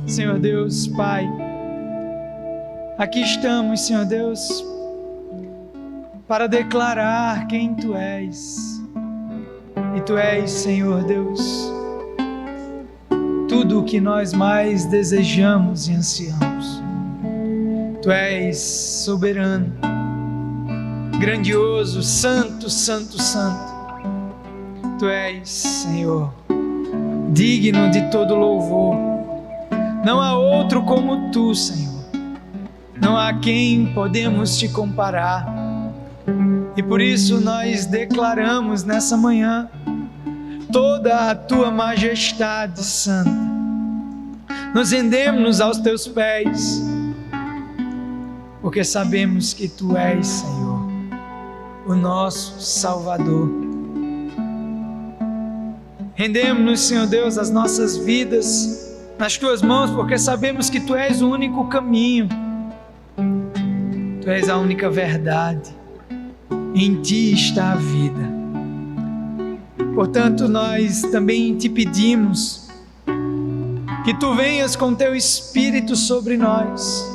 Senhor Deus, Pai, aqui estamos, Senhor Deus, para declarar quem Tu és. E Tu és, Senhor Deus, tudo o que nós mais desejamos e ansiamos. Tu és soberano, grandioso, santo, santo, santo. Tu és, Senhor, digno de todo louvor. Não há outro como Tu, Senhor. Não há quem podemos Te comparar. E por isso nós declaramos nessa manhã toda a Tua majestade santa. Nos rendemos aos Teus pés, porque sabemos que Tu és, Senhor, o nosso Salvador. Rendemos-nos, Senhor Deus, as nossas vidas nas Tuas mãos, porque sabemos que Tu és o único caminho, Tu és a única verdade, em Ti está a vida. Portanto, nós também Te pedimos que Tu venhas com Teu Espírito sobre nós.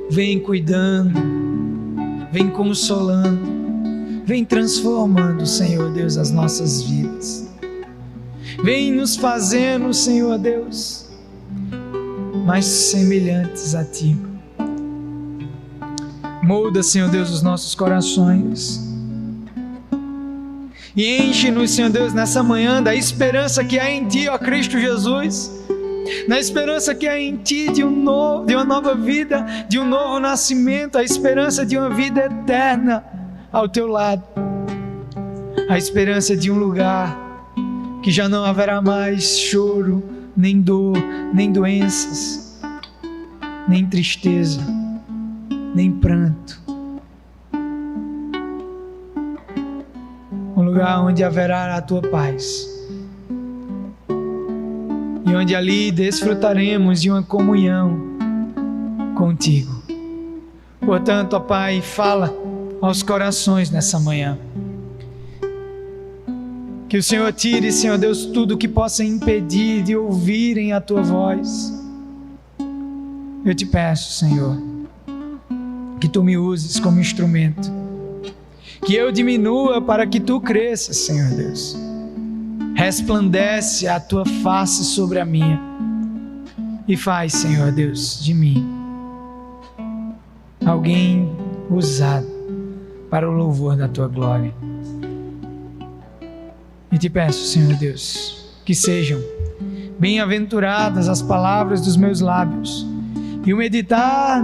Vem cuidando, vem consolando, vem transformando, Senhor Deus, as nossas vidas. Vem nos fazendo, Senhor Deus, mais semelhantes a Ti. Molda, Senhor Deus, os nossos corações. E enche-nos, Senhor Deus, nessa manhã da esperança que há em Ti, ó Cristo Jesus. Na esperança que há em Ti de uma nova vida, de um novo nascimento, a esperança de uma vida eterna ao Teu lado. A esperança de um lugar que já não haverá mais choro, nem dor, nem doenças, nem tristeza, nem pranto. Um lugar onde haverá a Tua paz. E onde ali desfrutaremos de uma comunhão contigo. Portanto, ó Pai, fala aos corações nessa manhã. Que o Senhor tire, Senhor Deus, tudo que possa impedir de ouvirem a Tua voz. Eu Te peço, Senhor, que Tu me uses como instrumento. Que eu diminua para que Tu cresças, Senhor Deus. Resplandece a Tua face sobre a minha e faz, Senhor Deus, de mim alguém usado para o louvor da Tua glória. E Te peço, Senhor Deus, que sejam bem-aventuradas as palavras dos meus lábios e o meditar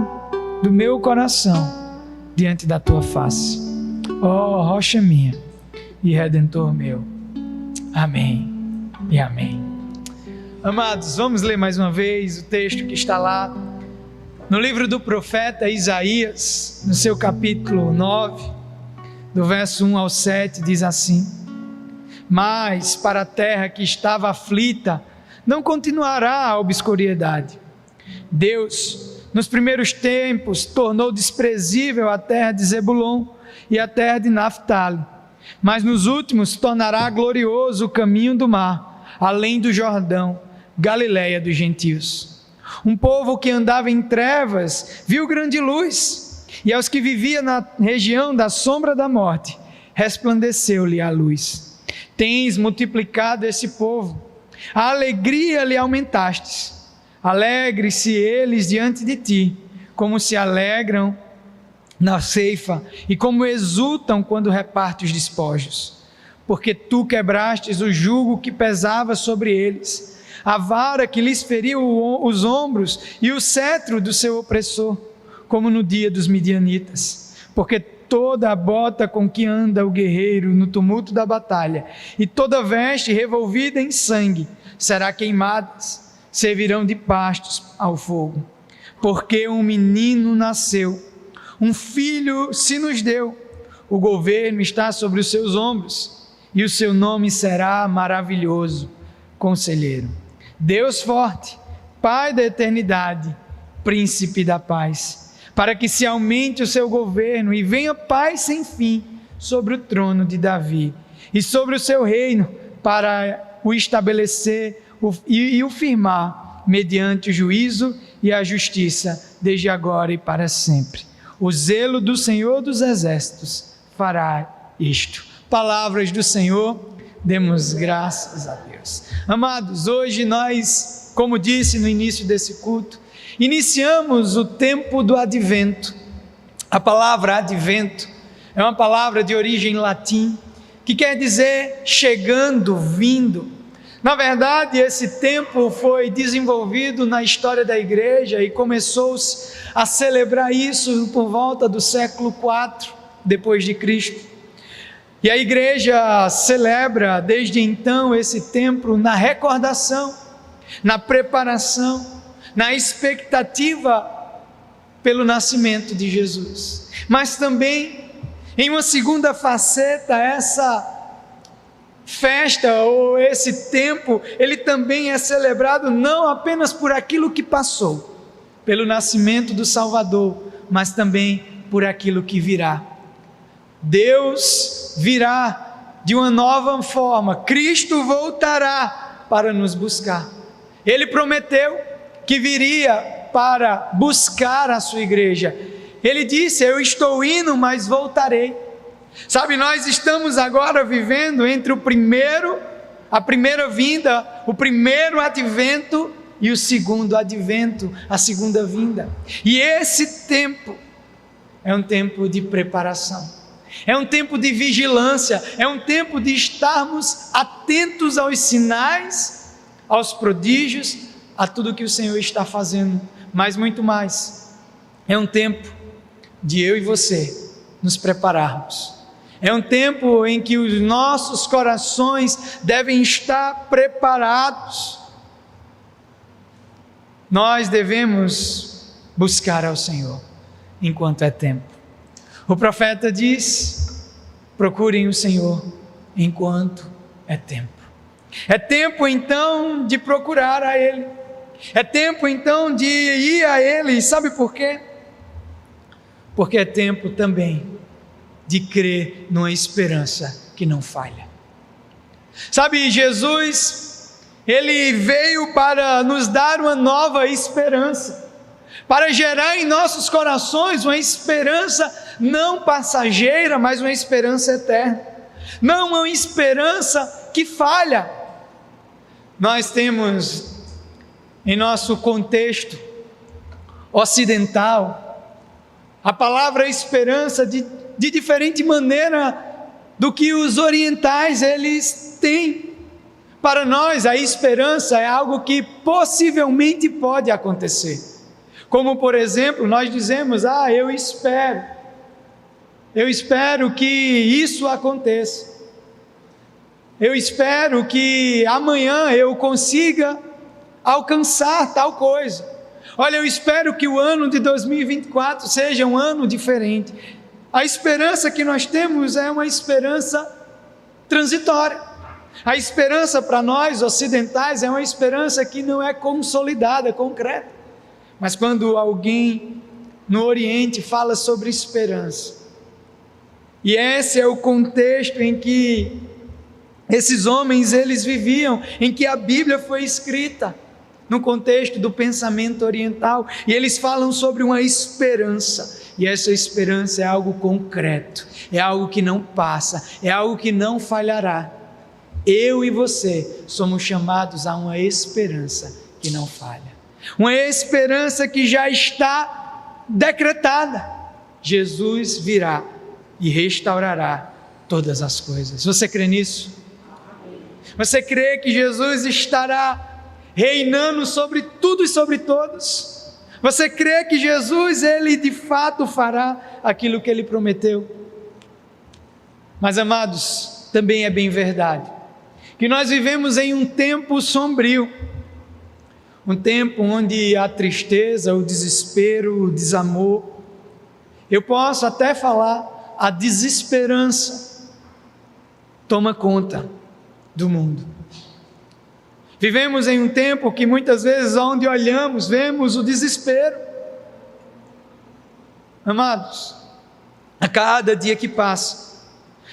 do meu coração diante da Tua face, ó rocha minha e Redentor meu. Amém e amém. Amados, vamos ler mais uma vez o texto que está lá no livro do profeta Isaías, no seu capítulo 9, do verso 1 ao 7, diz assim: Mas para a terra que estava aflita, não continuará a obscuridade. Deus, nos primeiros tempos, tornou desprezível a terra de Zebulon e a terra de Naftali. Mas nos últimos tornará glorioso o caminho do mar, além do Jordão, Galileia dos gentios. Um povo que andava em trevas viu grande luz, e aos que viviam na região da sombra da morte, resplandeceu-lhe a luz. Tens multiplicado esse povo, a alegria lhe aumentastes. Alegre-se eles diante de Ti, como se alegram na ceifa, e como exultam quando reparte os despojos. Porque Tu quebrastes o jugo que pesava sobre eles, a vara que lhes feriu os ombros e o cetro do seu opressor, como no dia dos midianitas. Porque toda a bota com que anda o guerreiro no tumulto da batalha, e toda veste revolvida em sangue, será queimadas, servirão de pastos ao fogo. Porque um menino nasceu, um filho se nos deu, o governo está sobre os seus ombros, e o seu nome será Maravilhoso, Conselheiro, Deus Forte, Pai da Eternidade, Príncipe da Paz, para que se aumente o seu governo e venha paz sem fim sobre o trono de Davi e sobre o seu reino, para o estabelecer e o firmar mediante o juízo e a justiça, desde agora e para sempre. O zelo do Senhor dos Exércitos fará isto. Palavras do Senhor, demos graças a Deus. Amados, hoje nós, como disse no início desse culto, iniciamos o tempo do advento. A palavra advento é uma palavra de origem latim, que quer dizer chegando, vindo. Na verdade, esse tempo foi desenvolvido na história da igreja e começou-se a celebrar isso por volta do século IV depois de Cristo. E a igreja celebra desde então esse tempo na recordação, na preparação, na expectativa pelo nascimento de Jesus. Mas também, em uma segunda faceta, essa festa ou esse tempo, ele também é celebrado não apenas por aquilo que passou, pelo nascimento do Salvador, mas também por aquilo que virá. Deus virá de uma nova forma, Cristo voltará para nos buscar. Ele prometeu que viria para buscar a sua igreja. Ele disse: eu estou indo, mas voltarei. Sabe, nós estamos agora vivendo entre a primeira vinda, o primeiro advento e o segundo advento, a segunda vinda. E esse tempo é um tempo de preparação, é um tempo de vigilância, é um tempo de estarmos atentos aos sinais, aos prodígios, a tudo que o Senhor está fazendo, mas muito mais. É um tempo de eu e você nos prepararmos. É um tempo em que os nossos corações devem estar preparados. Nós devemos buscar ao Senhor enquanto é tempo. O profeta diz: procurem o Senhor enquanto é tempo. É tempo então de procurar a Ele. É tempo então de ir a Ele. E sabe por quê? Porque é tempo também de crer numa esperança que não falha. Sabe, Jesus, Ele veio para nos dar uma nova esperança, para gerar em nossos corações uma esperança não passageira, mas uma esperança eterna, não uma esperança que falha. Nós temos em nosso contexto ocidental a palavra esperança de diferente maneira do que os orientais eles têm. Para nós a esperança é algo que possivelmente pode acontecer, como por exemplo nós dizemos: eu espero que isso aconteça, eu espero que amanhã eu consiga alcançar tal coisa, olha, eu espero que o ano de 2024 seja um ano diferente. A esperança que nós temos é uma esperança transitória. A esperança para nós ocidentais é uma esperança que não é consolidada, concreta. Mas quando alguém no Oriente fala sobre esperança, e esse é o contexto em que esses homens eles viviam, em que a Bíblia foi escrita, no contexto do pensamento oriental, e eles falam sobre uma esperança. E essa esperança é algo concreto, é algo que não passa, é algo que não falhará. Eu e você somos chamados a uma esperança que não falha, uma esperança que já está decretada. Jesus virá e restaurará todas as coisas. Você crê nisso? Você crê que Jesus estará reinando sobre tudo e sobre todos? Você crê que Jesus, Ele de fato fará aquilo que Ele prometeu? Mas amados, também é bem verdade que nós vivemos em um tempo sombrio, um tempo onde a tristeza, o desespero, o desamor, eu posso até falar, a desesperança toma conta do mundo. Vivemos em um tempo que muitas vezes, onde olhamos, vemos o desespero. Amados, a cada dia que passa,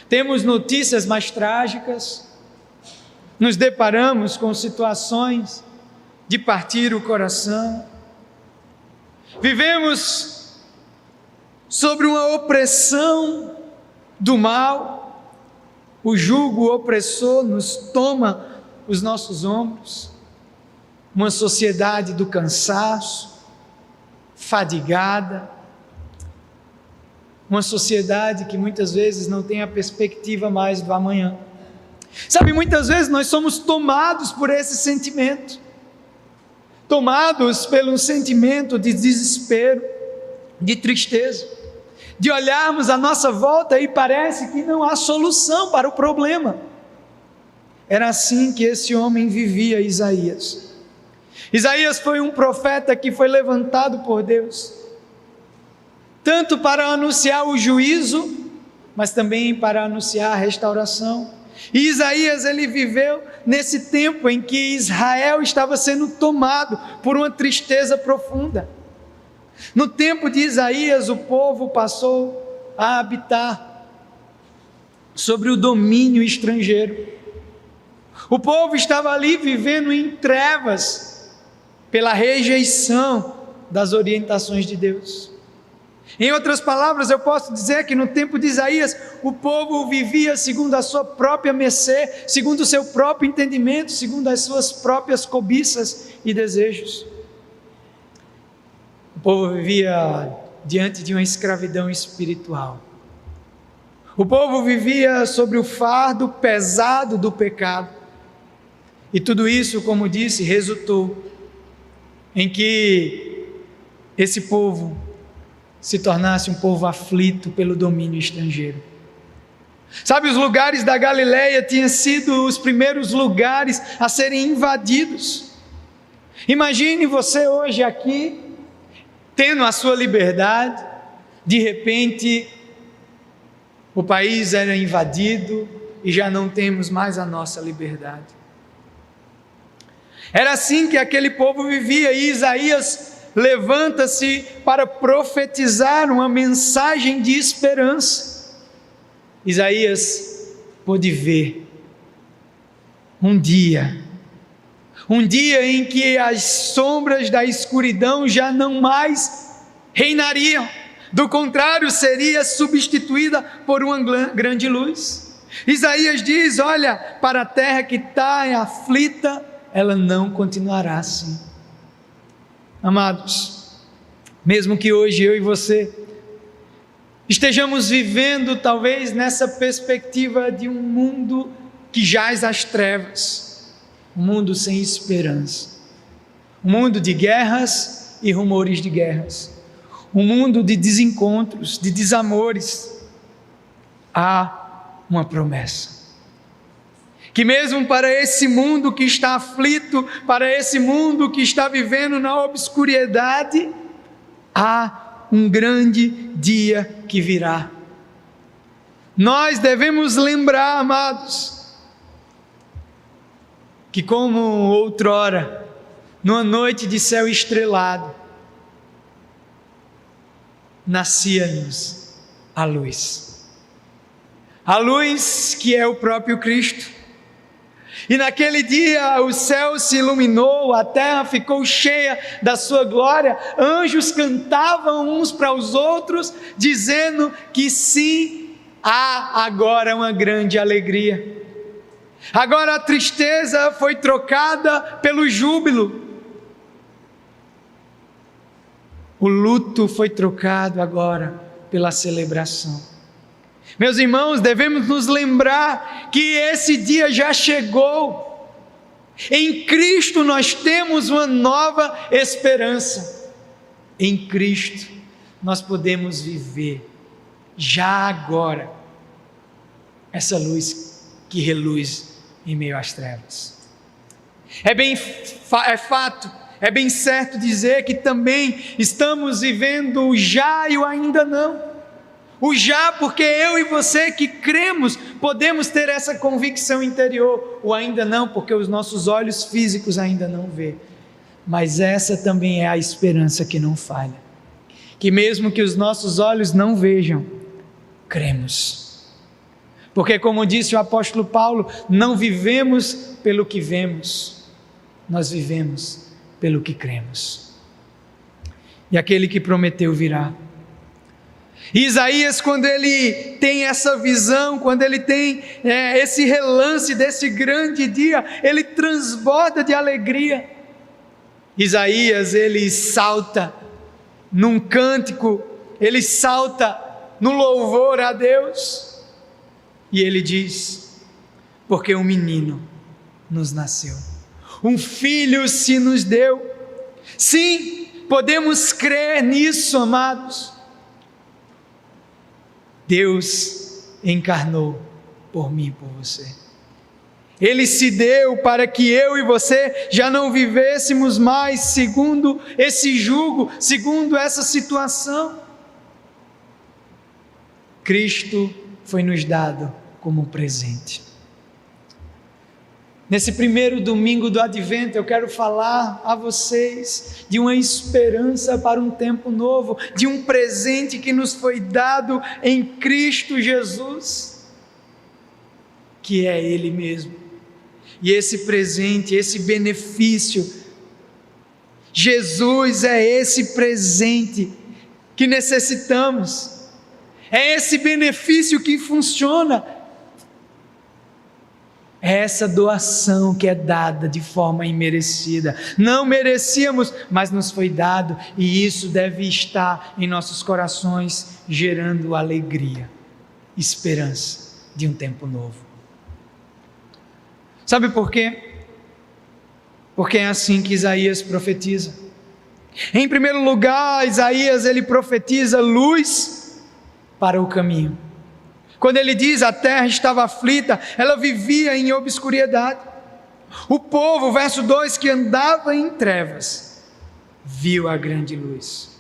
temos notícias mais trágicas, nos deparamos com situações de partir o coração. Vivemos sobre uma opressão do mal. O jugo opressor nos toma os nossos ombros. Uma sociedade do cansaço, fadigada. Uma sociedade que muitas vezes não tem a perspectiva mais do amanhã. Sabe, muitas vezes nós somos tomados por esse sentimento. Tomados pelo sentimento de desespero, de tristeza. De olharmos à nossa volta e parece que não há solução para o problema. Era assim que esse homem vivia, Isaías. Isaías foi um profeta que foi levantado por Deus, tanto para anunciar o juízo, mas também para anunciar a restauração. E Isaías, ele viveu nesse tempo em que Israel estava sendo tomado por uma tristeza profunda. No tempo de Isaías, o povo passou a habitar sobre o domínio estrangeiro. O povo estava ali vivendo em trevas, pela rejeição das orientações de Deus. Em outras palavras, eu posso dizer que no tempo de Isaías, o povo vivia segundo a sua própria mercê, segundo o seu próprio entendimento, segundo as suas próprias cobiças e desejos. O povo vivia diante de uma escravidão espiritual. O povo vivia sobre o fardo pesado do pecado. E tudo isso, como disse, resultou em que esse povo se tornasse um povo aflito pelo domínio estrangeiro. Sabe, os lugares da Galileia tinham sido os primeiros lugares a serem invadidos. Imagine você hoje aqui, tendo a sua liberdade, de repente o país era invadido e já não temos mais a nossa liberdade. Era assim que aquele povo vivia, e Isaías levanta-se para profetizar uma mensagem de esperança. Isaías pôde ver um dia em que as sombras da escuridão já não mais reinariam, do contrário, seria substituída por uma grande luz. Isaías diz: olha, para a terra que está aflita, ela não continuará assim. Amados, mesmo que hoje eu e você estejamos vivendo talvez nessa perspectiva de um mundo que jaz às trevas, um mundo sem esperança, um mundo de guerras e rumores de guerras, um mundo de desencontros, de desamores, há uma promessa. Que mesmo para esse mundo que está aflito, para esse mundo que está vivendo na obscuridade, há um grande dia que virá. Nós devemos lembrar, amados, que como outrora, numa noite de céu estrelado, nascia-nos a luz. A luz que é o próprio Cristo. E naquele dia o céu se iluminou, a terra ficou cheia da sua glória, anjos cantavam uns para os outros, dizendo que sim, há agora uma grande alegria. Agora a tristeza foi trocada pelo júbilo. O luto foi trocado agora pela celebração. Meus irmãos, devemos nos lembrar que esse dia já chegou. Em Cristo nós temos uma nova esperança. Em Cristo nós podemos viver, já agora, essa luz que reluz em meio às trevas. É fato, é bem certo dizer que também estamos vivendo o já e o ainda não. O já, porque eu e você que cremos, podemos ter essa convicção interior. O ainda não, porque os nossos olhos físicos ainda não vê. Mas essa também é a esperança que não falha. Que mesmo que os nossos olhos não vejam, cremos. Porque como disse o apóstolo Paulo, não vivemos pelo que vemos, nós vivemos pelo que cremos. E aquele que prometeu virá. Isaías, quando ele tem essa visão, quando ele tem esse relance desse grande dia, ele transborda de alegria. Isaías, ele salta num cântico, ele salta no louvor a Deus, e ele diz: porque um menino nos nasceu, um filho se nos deu. Sim, podemos crer nisso, amados. Deus encarnou por mim e por você. Ele se deu para que eu e você já não vivêssemos mais segundo esse jugo, segundo essa situação. Cristo foi nos dado como um presente. Nesse primeiro domingo do Advento, eu quero falar a vocês de uma esperança para um tempo novo, de um presente que nos foi dado em Cristo Jesus, que é Ele mesmo. E esse presente, esse benefício, Jesus é esse presente que necessitamos, é esse benefício que funciona. É essa doação que é dada de forma imerecida. Não merecíamos, mas nos foi dado, e isso deve estar em nossos corações, gerando alegria, esperança de um tempo novo. Sabe por quê? Porque é assim que Isaías profetiza. Em primeiro lugar, Isaías ele profetiza luz para o caminho. Quando ele diz a terra estava aflita, ela vivia em obscuridade. O povo, verso 2, que andava em trevas, viu a grande luz.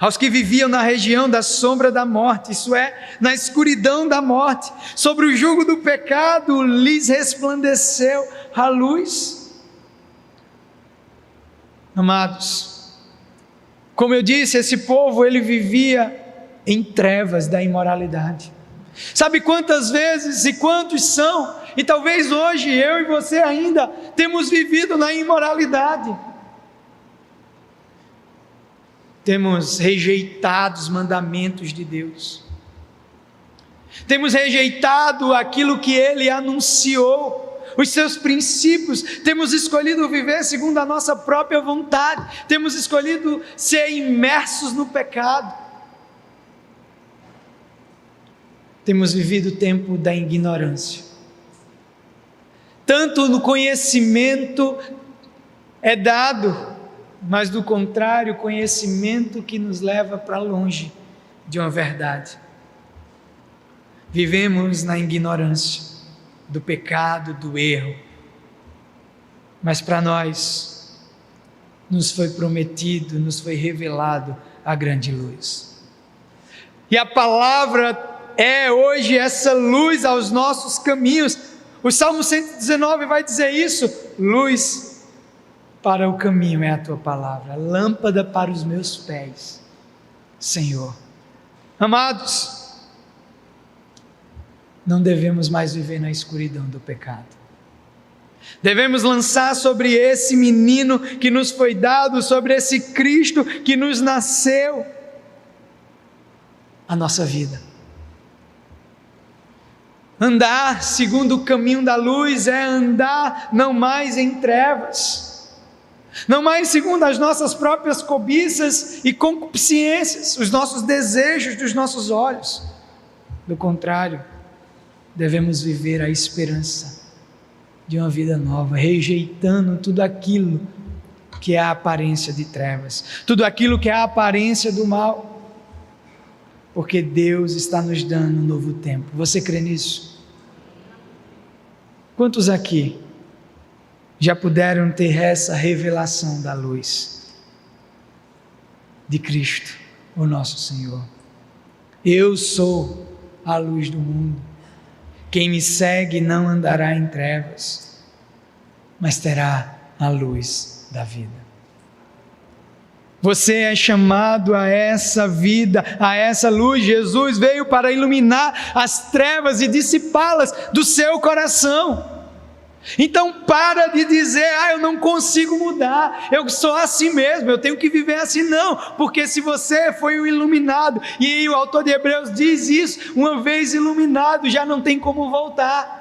Aos que viviam na região da sombra da morte, isso é, na escuridão da morte, sobre o jugo do pecado, lhes resplandeceu a luz. Amados, como eu disse, esse povo ele vivia em trevas da imoralidade. Sabe quantas vezes e quantos são? E talvez hoje eu e você ainda temos vivido na imoralidade. Temos rejeitado os mandamentos de Deus. Temos rejeitado aquilo que Ele anunciou, os seus princípios. Temos escolhido viver segundo a nossa própria vontade. Temos escolhido ser imersos no pecado. Temos vivido o tempo da ignorância. Tanto no conhecimento é dado, mas do contrário, conhecimento que nos leva para longe de uma verdade. Vivemos na ignorância do pecado, do erro, mas para nós nos foi prometido, nos foi revelado a grande luz. E a palavra é hoje essa luz aos nossos caminhos. O Salmo 119 vai dizer isso: luz para o caminho é a tua palavra, lâmpada para os meus pés, Senhor. Amados, não devemos mais viver na escuridão do pecado. Devemos lançar sobre esse menino que nos foi dado, sobre esse Cristo que nos nasceu, a nossa vida. Andar segundo o caminho da luz é andar não mais em trevas, não mais segundo as nossas próprias cobiças e concupiscências, os nossos desejos dos nossos olhos. Do contrário, devemos viver a esperança de uma vida nova, rejeitando tudo aquilo que é a aparência de trevas, tudo aquilo que é a aparência do mal. Porque Deus está nos dando um novo tempo. Você crê nisso? Quantos aqui já puderam ter essa revelação da luz de Cristo, o nosso Senhor? Eu sou a luz do mundo. Quem me segue não andará em trevas, mas terá a luz da vida. Você é chamado a essa vida, a essa luz. Jesus veio para iluminar as trevas e dissipá-las do seu coração. Então para de dizer, eu não consigo mudar, eu sou assim mesmo, eu tenho que viver assim. Não, porque se você foi um iluminado, e o autor de Hebreus diz isso, uma vez iluminado já não tem como voltar.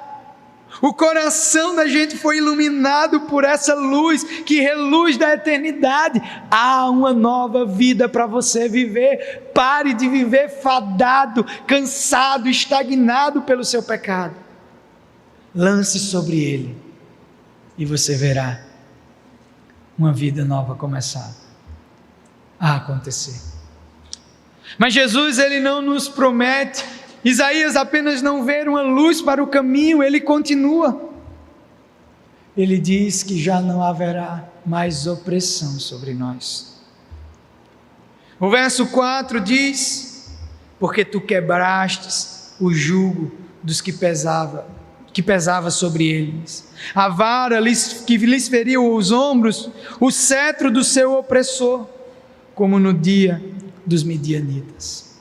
O coração da gente foi iluminado por essa luz que reluz da eternidade. Há uma nova vida para você viver. Pare de viver fadado, cansado, estagnado pelo seu pecado. Lance sobre ele e você verá uma vida nova começar a acontecer. Mas Jesus, ele não nos promete. Isaías apenas não vê uma luz para o caminho, ele continua. Ele diz que já não haverá mais opressão sobre nós. O verso 4 diz: porque tu quebrastes o jugo dos que pesava sobre eles, a vara que lhes feriu os ombros, o cetro do seu opressor, como no dia dos midianitas.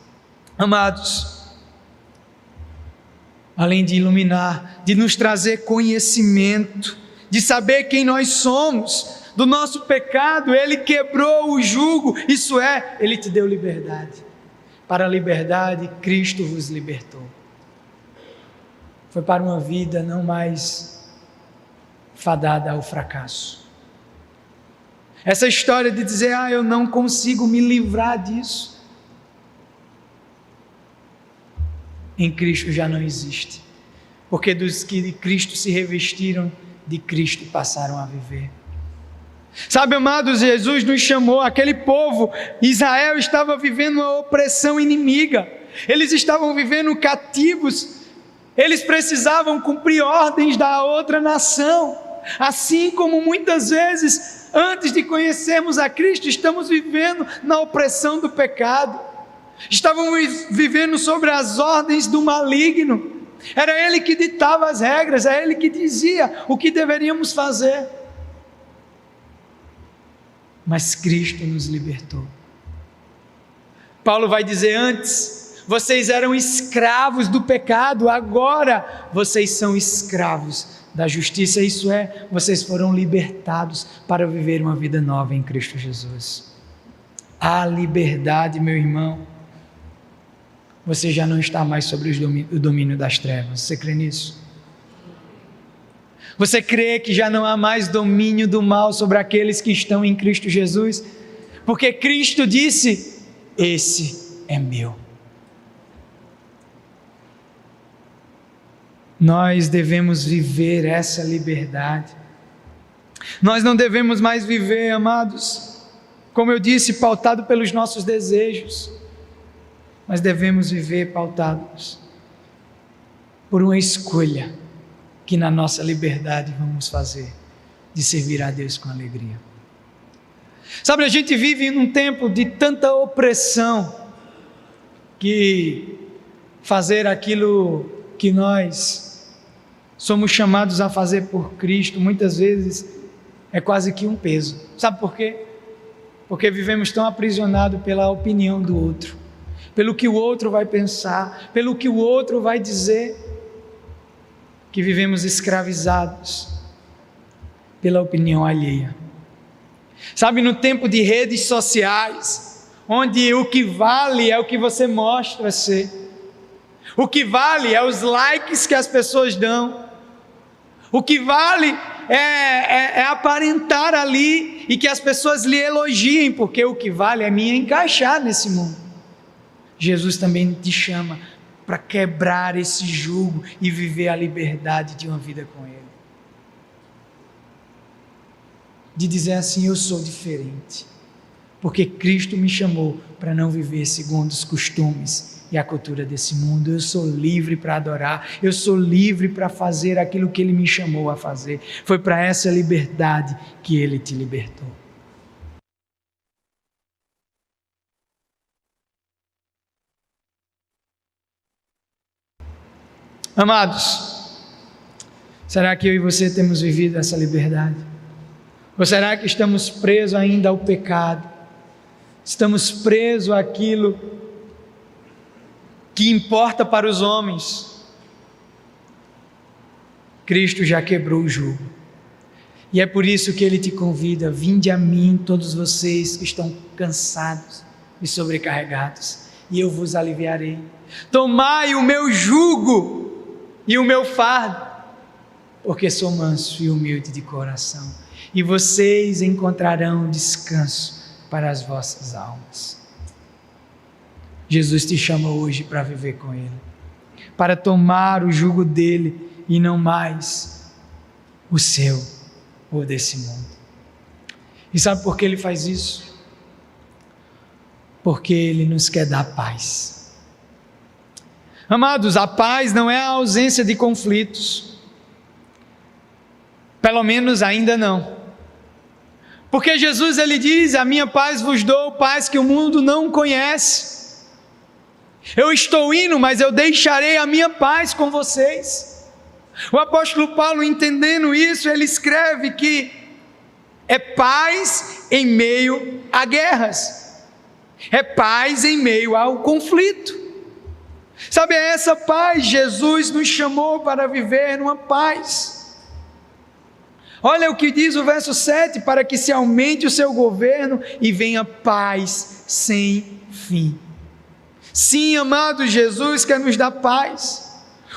Amados, além de iluminar, de nos trazer conhecimento, de saber quem nós somos, do nosso pecado, ele quebrou o jugo, isso é, ele te deu liberdade. Para a liberdade, Cristo vos libertou. Foi para uma vida não mais fadada ao fracasso. Essa história de dizer, eu não consigo me livrar disso, em Cristo já não existe, porque dos que de Cristo se revestiram, de Cristo passaram a viver. Sabe, amados, Jesus nos chamou, aquele povo, Israel estava vivendo uma opressão inimiga, eles estavam vivendo cativos, eles precisavam cumprir ordens da outra nação, assim como muitas vezes, antes de conhecermos a Cristo, estamos vivendo na opressão do pecado, estávamos vivendo sobre as ordens do maligno, era ele que ditava as regras, era ele que dizia o que deveríamos fazer. Mas Cristo nos libertou. Paulo vai dizer antes, vocês eram escravos do pecado, agora vocês são escravos da justiça, isso é, vocês foram libertados para viver uma vida nova em Cristo Jesus. Há liberdade, meu irmão. Você já não está mais sobre o domínio das trevas. Você crê nisso? Você crê que já não há mais domínio do mal sobre aqueles que estão em Cristo Jesus? Porque Cristo disse, esse é meu. Nós devemos viver essa liberdade. Nós não devemos mais viver, amados, como eu disse, pautado pelos nossos desejos, mas devemos viver pautados por uma escolha que na nossa liberdade vamos fazer, de servir a Deus com alegria. Sabe, a gente vive num tempo de tanta opressão, que fazer aquilo que nós somos chamados a fazer por Cristo, muitas vezes é quase que um peso. Sabe por quê? Porque vivemos tão aprisionados pela opinião do outro, pelo que o outro vai pensar, pelo que o outro vai dizer, que vivemos escravizados pela opinião alheia. Sabe, no tempo de redes sociais, onde o que vale é o que você mostra ser, o que vale é os likes que as pessoas dão, o que vale é aparentar ali e que as pessoas lhe elogiem, porque o que vale é me encaixar nesse mundo. Jesus também te chama para quebrar esse jugo e viver a liberdade de uma vida com Ele. De dizer assim, eu sou diferente, porque Cristo me chamou para não viver segundo os costumes e a cultura desse mundo. Eu sou livre para adorar, eu sou livre para fazer aquilo que Ele me chamou a fazer. Foi para essa liberdade que Ele te libertou. Amados, será que eu e você temos vivido essa liberdade? Ou será que estamos presos ainda ao pecado? Estamos presos àquilo que importa para os homens? Cristo já quebrou o jugo. E é por isso que Ele te convida: vinde a mim todos vocês que estão cansados e sobrecarregados, e eu vos aliviarei. Tomai o meu jugo e o meu fardo, porque sou manso e humilde de coração, e vocês encontrarão descanso para as vossas almas. Jesus te chama hoje para viver com Ele, para tomar o jugo dele e não mais o seu ou desse mundo. E sabe por que Ele faz isso? Porque Ele nos quer dar paz. Amados, a paz não é a ausência de conflitos. Pelo menos ainda não. Porque Jesus, Ele diz: a minha paz vos dou, paz que o mundo não conhece. Eu estou indo, mas eu deixarei a minha paz com vocês. O apóstolo Paulo, entendendo isso, ele escreve que é paz em meio a guerras, é paz em meio ao conflito. Sabe, é essa paz. Jesus nos chamou para viver numa paz. Olha o que diz o verso 7: para que se aumente o seu governo e venha paz sem fim. Sim, amado, Jesus quer nos dar paz.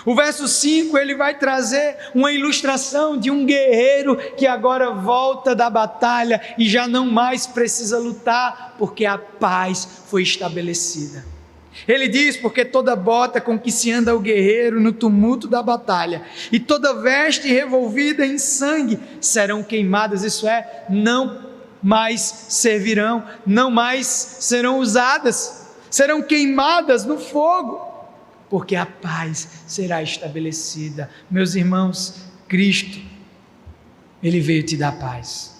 O verso 5, ele vai trazer uma ilustração de um guerreiro que agora volta da batalha e já não mais precisa lutar, porque a paz foi estabelecida. Ele diz: porque toda bota com que se anda o guerreiro no tumulto da batalha, e toda veste revolvida em sangue serão queimadas, isso é, não mais servirão, não mais serão usadas, serão queimadas no fogo, porque a paz será estabelecida. Meus irmãos, Cristo, Ele veio te dar paz.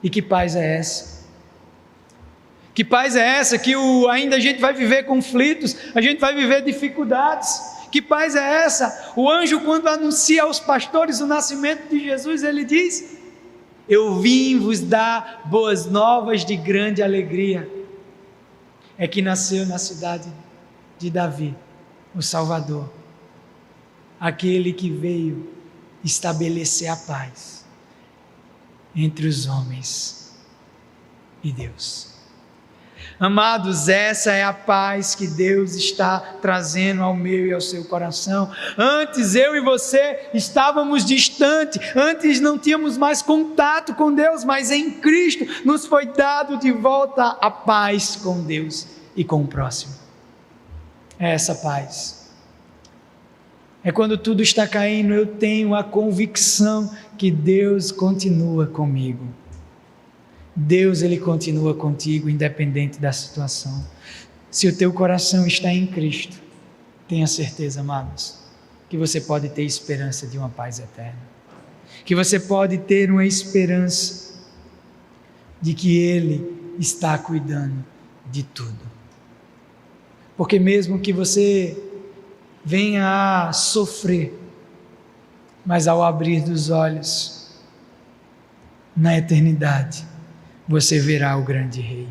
E que paz é essa? Que paz é essa? Que ainda a gente vai viver conflitos, a gente vai viver dificuldades. Que paz é essa? O anjo, quando anuncia aos pastores o nascimento de Jesus, ele diz: eu vim vos dar boas novas de grande alegria. É que nasceu na cidade de Davi o Salvador, aquele que veio estabelecer a paz entre os homens e Deus. Amados, essa é a paz que Deus está trazendo ao meu e ao seu coração. Antes eu e você estávamos distantes, antes não tínhamos mais contato com Deus, mas em Cristo nos foi dado de volta a paz com Deus e com o próximo. É essa paz. É quando tudo está caindo, eu tenho a convicção que Deus continua comigo. Deus, Ele continua contigo, independente da situação. Se o teu coração está em Cristo, tenha certeza, amados, que você pode ter esperança de uma paz eterna, que você pode ter uma esperança de que Ele está cuidando de tudo. Porque mesmo que você venha a sofrer, mas ao abrir dos olhos, na eternidade, você verá o grande Rei.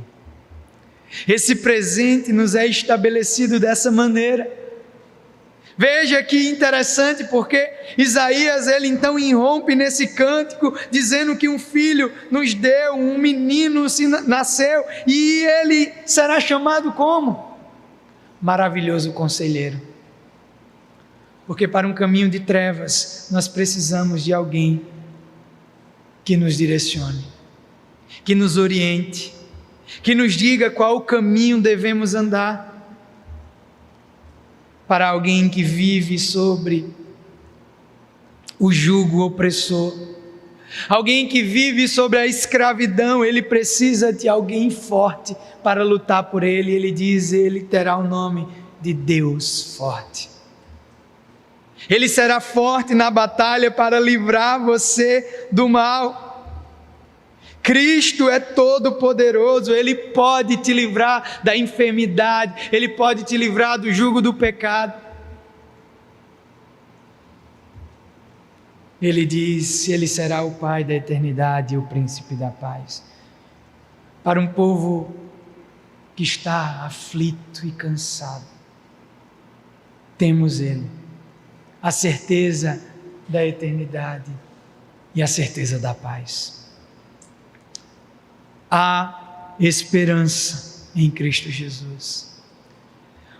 Esse presente nos é estabelecido dessa maneira. Veja que interessante, porque Isaías, ele então irrompe nesse cântico, dizendo que um filho nos deu, um menino nasceu, e ele será chamado como? Maravilhoso Conselheiro. Porque para um caminho de trevas, nós precisamos de alguém que nos direcione, que nos oriente, que nos diga qual o caminho devemos andar. Para alguém que vive sobre o jugo opressor, alguém que vive sobre a escravidão, ele precisa de alguém forte para lutar por ele. Ele diz, ele terá o nome de Deus forte. Ele será forte na batalha para livrar você do mal. Cristo é todo poderoso, Ele pode te livrar da enfermidade, Ele pode te livrar do jugo do pecado. Ele diz, Ele será o Pai da eternidade e o Príncipe da paz. Para um povo que está aflito e cansado, temos Ele, a certeza da eternidade e a certeza da paz. Há esperança em Cristo Jesus.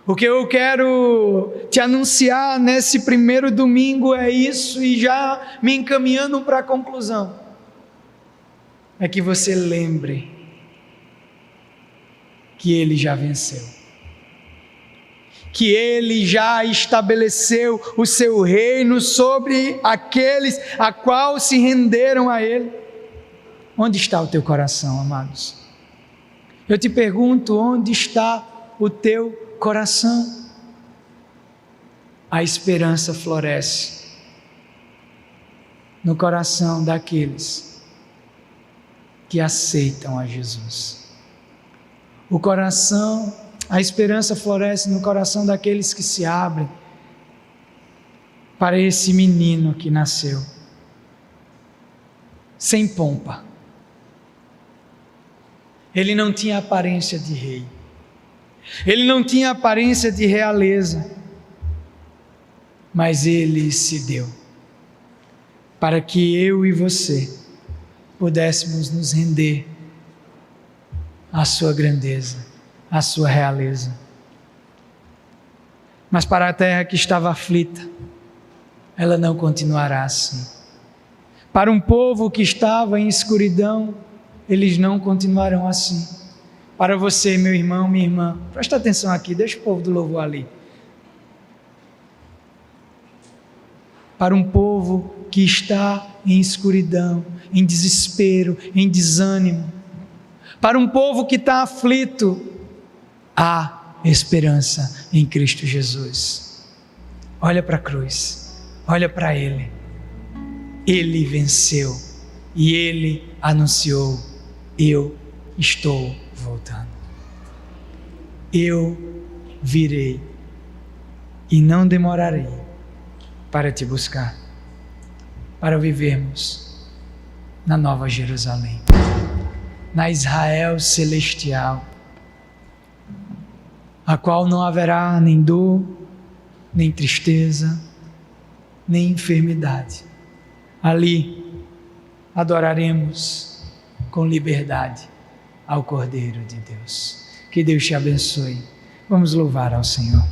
O que eu quero te anunciar nesse primeiro domingo é isso, e já me encaminhando para a conclusão, é que você lembre que Ele já venceu, que Ele já estabeleceu o seu reino sobre aqueles a qual se renderam a Ele. Onde está o teu coração, amados? Eu te pergunto, onde está o teu coração? A esperança floresce no coração daqueles que aceitam a Jesus. A esperança floresce no coração daqueles que se abrem para esse menino que nasceu, sem pompa. Ele não tinha aparência de rei, ele não tinha aparência de realeza, mas ele se deu para que eu e você pudéssemos nos render à sua grandeza, à sua realeza. Mas para a terra que estava aflita, ela não continuará assim. Para um povo que estava em escuridão, eles não continuarão assim. Para você, meu irmão, minha irmã, presta atenção aqui, deixa o povo do louvor ali. Para um povo que está em escuridão, em desespero, em desânimo, para um povo que está aflito, há esperança em Cristo Jesus. Olha para a cruz, olha para Ele. Ele venceu e Ele anunciou: eu estou voltando. Eu virei e não demorarei para te buscar, para vivermos na Nova Jerusalém, na Israel celestial, a qual não haverá nem dor, nem tristeza, nem enfermidade. Ali adoraremos com liberdade ao Cordeiro de Deus. Que Deus te abençoe. Vamos louvar ao Senhor.